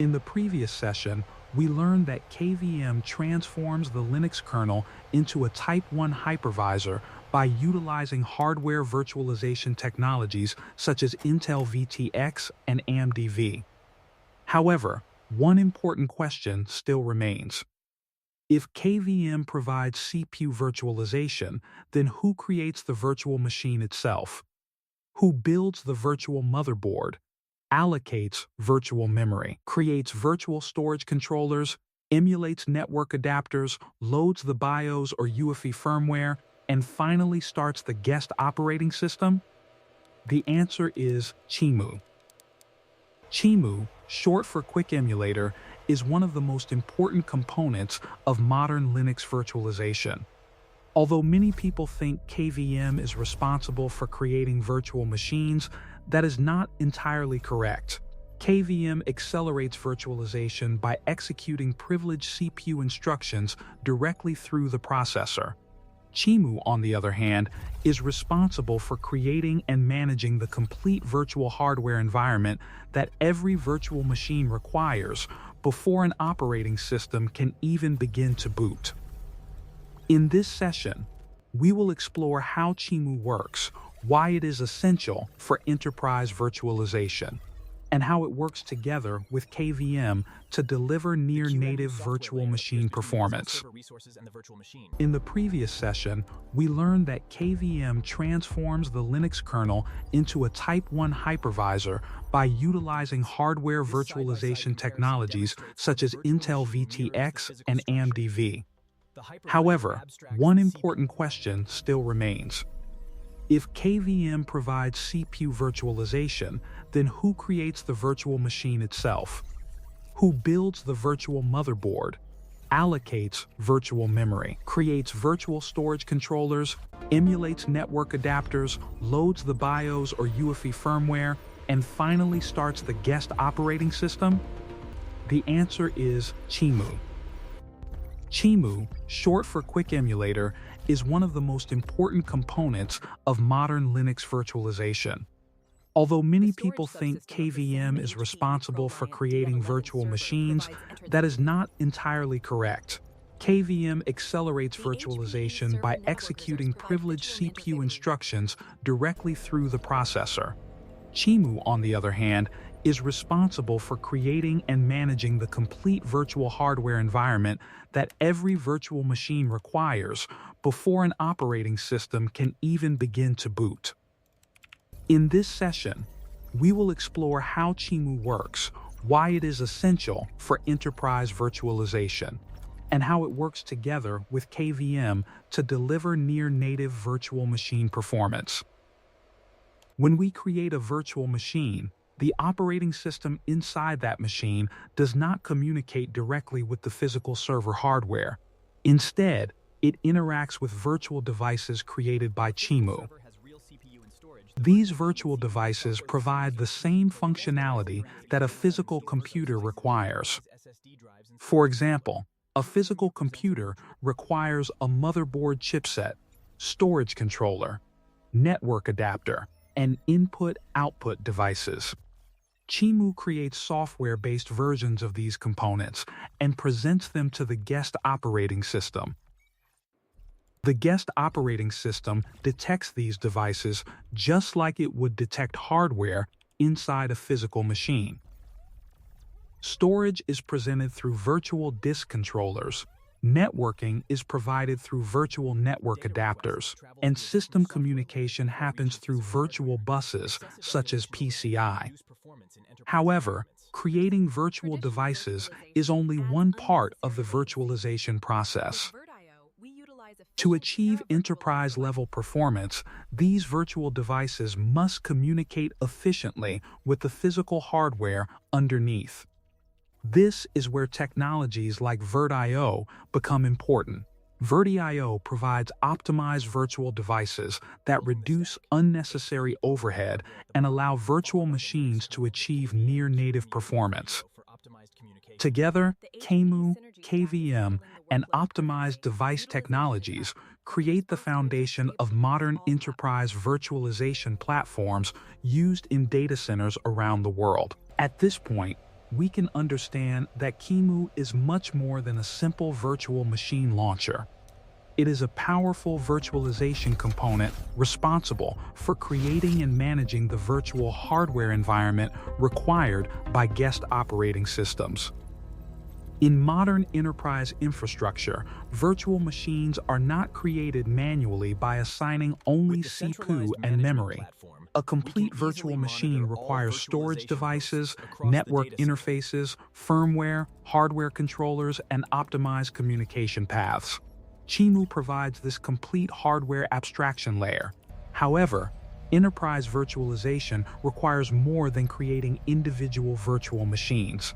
In the previous session, we learned that KVM transforms the Linux kernel into a Type 1 hypervisor by utilizing hardware virtualization technologies such as Intel VTX and AMD. However, one important question still remains. If KVM provides CPU virtualization, then who creates the virtual machine itself? Who builds the virtual motherboard, allocates virtual memory, creates virtual storage controllers, emulates network adapters, loads the BIOS or UEFI firmware, and finally starts the guest operating system? The answer is QEMU. QEMU, short for Quick Emulator, is one of the most important components of modern Linux virtualization. Although many people think KVM is responsible for creating virtual machines, that is not entirely correct. KVM accelerates virtualization by executing privileged CPU instructions directly through the processor. QEMU, on the other hand, is responsible for creating and managing the complete virtual hardware environment that every virtual machine requires before an operating system can even begin to boot. In this session, we will explore how QEMU works, why it is essential for enterprise virtualization, and how it works together with KVM to deliver near-native virtual machine performance. In the previous session, we learned that KVM transforms the Linux kernel into a Type 1 hypervisor by utilizing hardware virtualization technologies such as Intel VTX and AMD. However, one important question still remains. If KVM provides CPU virtualization, then who creates the virtual machine itself? Who builds the virtual motherboard, allocates virtual memory, creates virtual storage controllers, emulates network adapters, loads the BIOS or UEFI firmware, and finally starts the guest operating system? The answer is QEMU. QEMU, short for Quick Emulator, is one of the most important components of modern Linux virtualization. Although many people think KVM is responsible for creating virtual machines, that is not entirely correct. KVM accelerates virtualization by executing privileged CPU instructions directly through the processor. QEMU, on the other hand, is responsible for creating and managing the complete virtual hardware environment that every virtual machine requires before an operating system can even begin to boot. In this session, we will explore how QEMU works, why it is essential for enterprise virtualization, and how it works together with KVM to deliver near-native virtual machine performance. When we create a virtual machine, the operating system inside that machine does not communicate directly with the physical server hardware. Instead, it interacts with virtual devices created by QEMU. These virtual devices provide the same functionality that a physical computer requires. For example, a physical computer requires a motherboard chipset, storage controller, network adapter, and input-output devices. QEMU creates software-based versions of these components and presents them to the guest operating system. The guest operating system detects these devices just like it would detect hardware inside a physical machine. Storage is presented through virtual disk controllers, networking is provided through virtual network adapters, and system communication happens through virtual buses such as PCI. However, creating virtual devices is only one part of the virtualization process. To achieve enterprise-level performance, these virtual devices must communicate efficiently with the physical hardware underneath. This is where technologies like Virt-IO become important. Virt-IO provides optimized virtual devices that reduce unnecessary overhead and allow virtual machines to achieve near-native performance. Together, QEMU, KVM, and optimized device technologies create the foundation of modern enterprise virtualization platforms used in data centers around the world. At this point, we can understand that QEMU is much more than a simple virtual machine launcher. It is a powerful virtualization component responsible for creating and managing the virtual hardware environment required by guest operating systems. In modern enterprise infrastructure, virtual machines are not created manually by assigning only CPU and memory. A complete virtual machine requires storage devices, network interfaces, firmware, hardware controllers, and optimized communication paths. QEMU provides this complete hardware abstraction layer. However, enterprise virtualization requires more than creating individual virtual machines.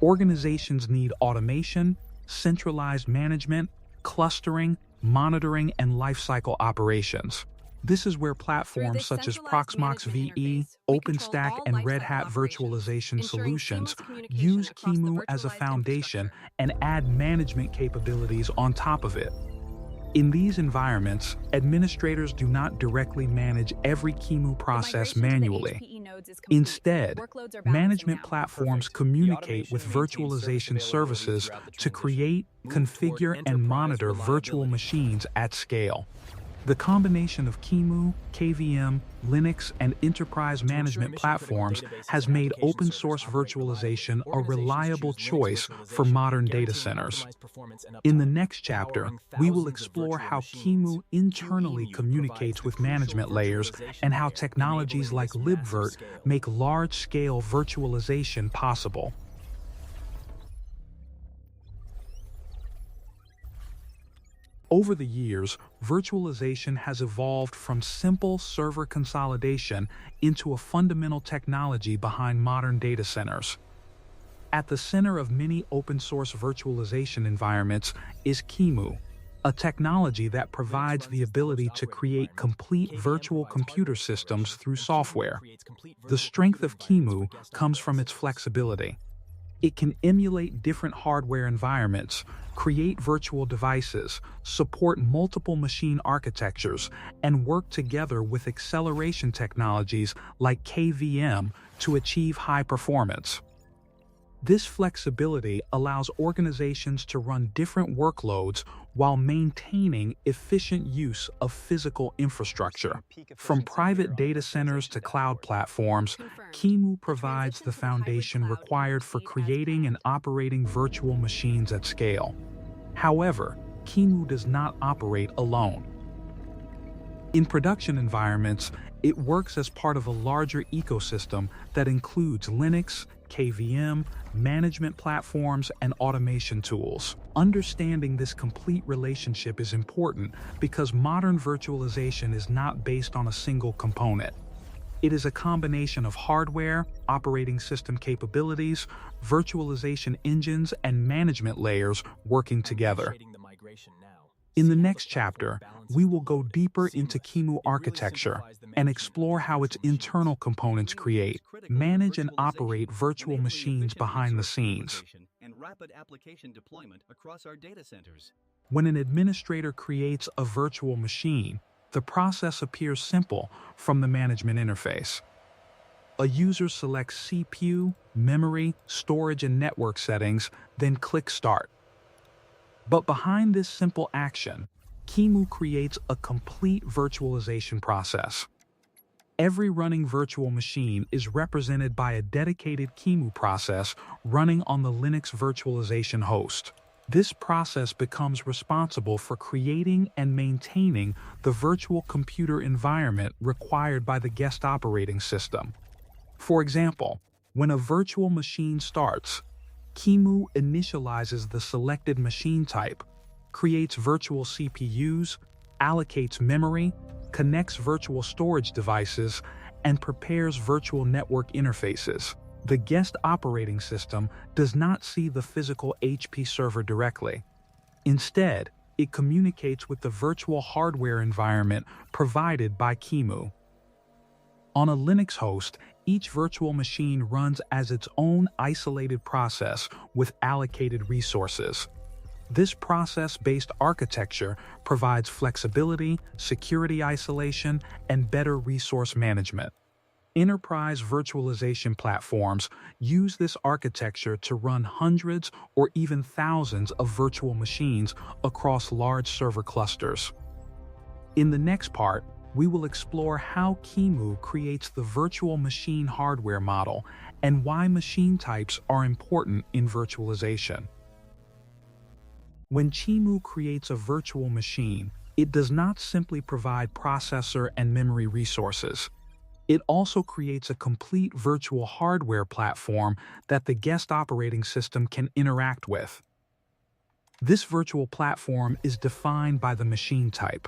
Organizations need automation, centralized management, clustering, monitoring, and lifecycle operations. This is where platforms such as Proxmox VE, OpenStack, and Red Hat virtualization solutions use QEMU as a foundation and add management capabilities on top of it. In these environments, administrators do not directly manage every QEMU process manually. Instead, management platforms communicate with virtualization services to create, configure, and monitor virtual machines at scale. The combination of QEMU, KVM, Linux, and enterprise management platforms has made open-source virtualization a reliable choice for modern data centers. In the next chapter, we will explore how QEMU internally communicates with management layers and how technologies like Libvirt make large-scale virtualization possible. Over the years, virtualization has evolved from simple server consolidation into a fundamental technology behind modern data centers. At the center of many open-source virtualization environments is QEMU, a technology that provides the ability to create complete virtual computer systems through software. The strength of QEMU comes from its flexibility. It can emulate different hardware environments, create virtual devices, support multiple machine architectures, and work together with acceleration technologies like KVM to achieve high performance. This flexibility allows organizations to run different workloads while maintaining efficient use of physical infrastructure. From private data centers to cloud platforms, QEMU provides the foundation required for creating and operating virtual machines at scale. However, QEMU does not operate alone. In production environments, it works as part of a larger ecosystem that includes Linux, KVM, management platforms, and automation tools. Understanding this complete relationship is important because modern virtualization is not based on a single component. It is a combination of hardware, operating system capabilities, virtualization engines, and management layers working together. In the next chapter, we will go deeper into QEMU architecture and explore how its internal components create, manage, and operate virtual machines behind the scenes. When an administrator creates a virtual machine, the process appears simple from the management interface. A user selects CPU, memory, storage, and network settings, then clicks Start. But behind this simple action, QEMU creates a complete virtualization process. Every running virtual machine is represented by a dedicated QEMU process running on the Linux virtualization host. This process becomes responsible for creating and maintaining the virtual computer environment required by the guest operating system. For example, when a virtual machine starts, QEMU initializes the selected machine type, creates virtual CPUs, allocates memory, connects virtual storage devices, and prepares virtual network interfaces. The guest operating system does not see the physical HP server directly. Instead, it communicates with the virtual hardware environment provided by QEMU. On a Linux host, each virtual machine runs as its own isolated process with allocated resources. This process-based architecture provides flexibility, security isolation, and better resource management. Enterprise virtualization platforms use this architecture to run hundreds or even thousands of virtual machines across large server clusters. In the next part, we will explore how QEMU creates the virtual machine hardware model and why machine types are important in virtualization. When QEMU creates a virtual machine, it does not simply provide processor and memory resources. It also creates a complete virtual hardware platform that the guest operating system can interact with. This virtual platform is defined by the machine type.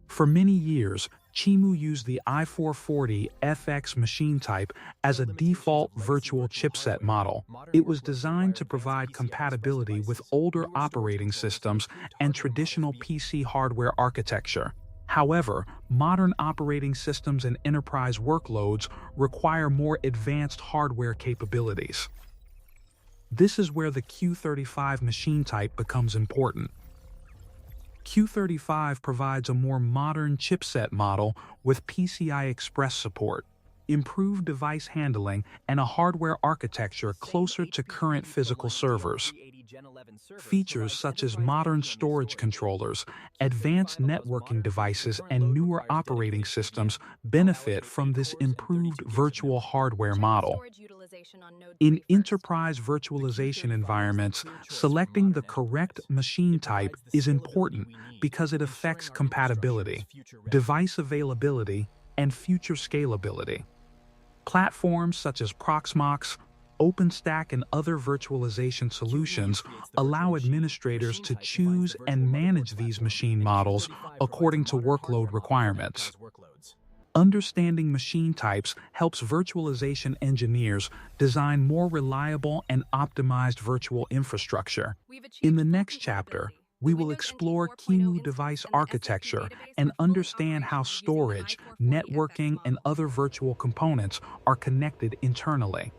For many years, QEMU used the i440FX machine type as a default virtual chipset model. It was designed to provide compatibility with older operating systems and traditional PC hardware architecture. However, modern operating systems and enterprise workloads require more advanced hardware capabilities. This is where the Q35 machine type becomes important. Q35 provides a more modern chipset model with PCI Express support, improved device handling, and a hardware architecture closer to current physical servers. Features such as modern storage controllers, advanced networking devices, and newer operating systems benefit from this improved virtual hardware model. In enterprise virtualization environments, selecting the correct machine type is important because it affects compatibility, device availability, and future scalability. Platforms such as Proxmox, OpenStack, and other virtualization solutions allow administrators to choose and manage these machine models according to workload requirements. Understanding machine types helps virtualization engineers design more reliable and optimized virtual infrastructure. In the next chapter, we will explore QEMU device architecture and understand how storage, networking, and other virtual components are connected internally.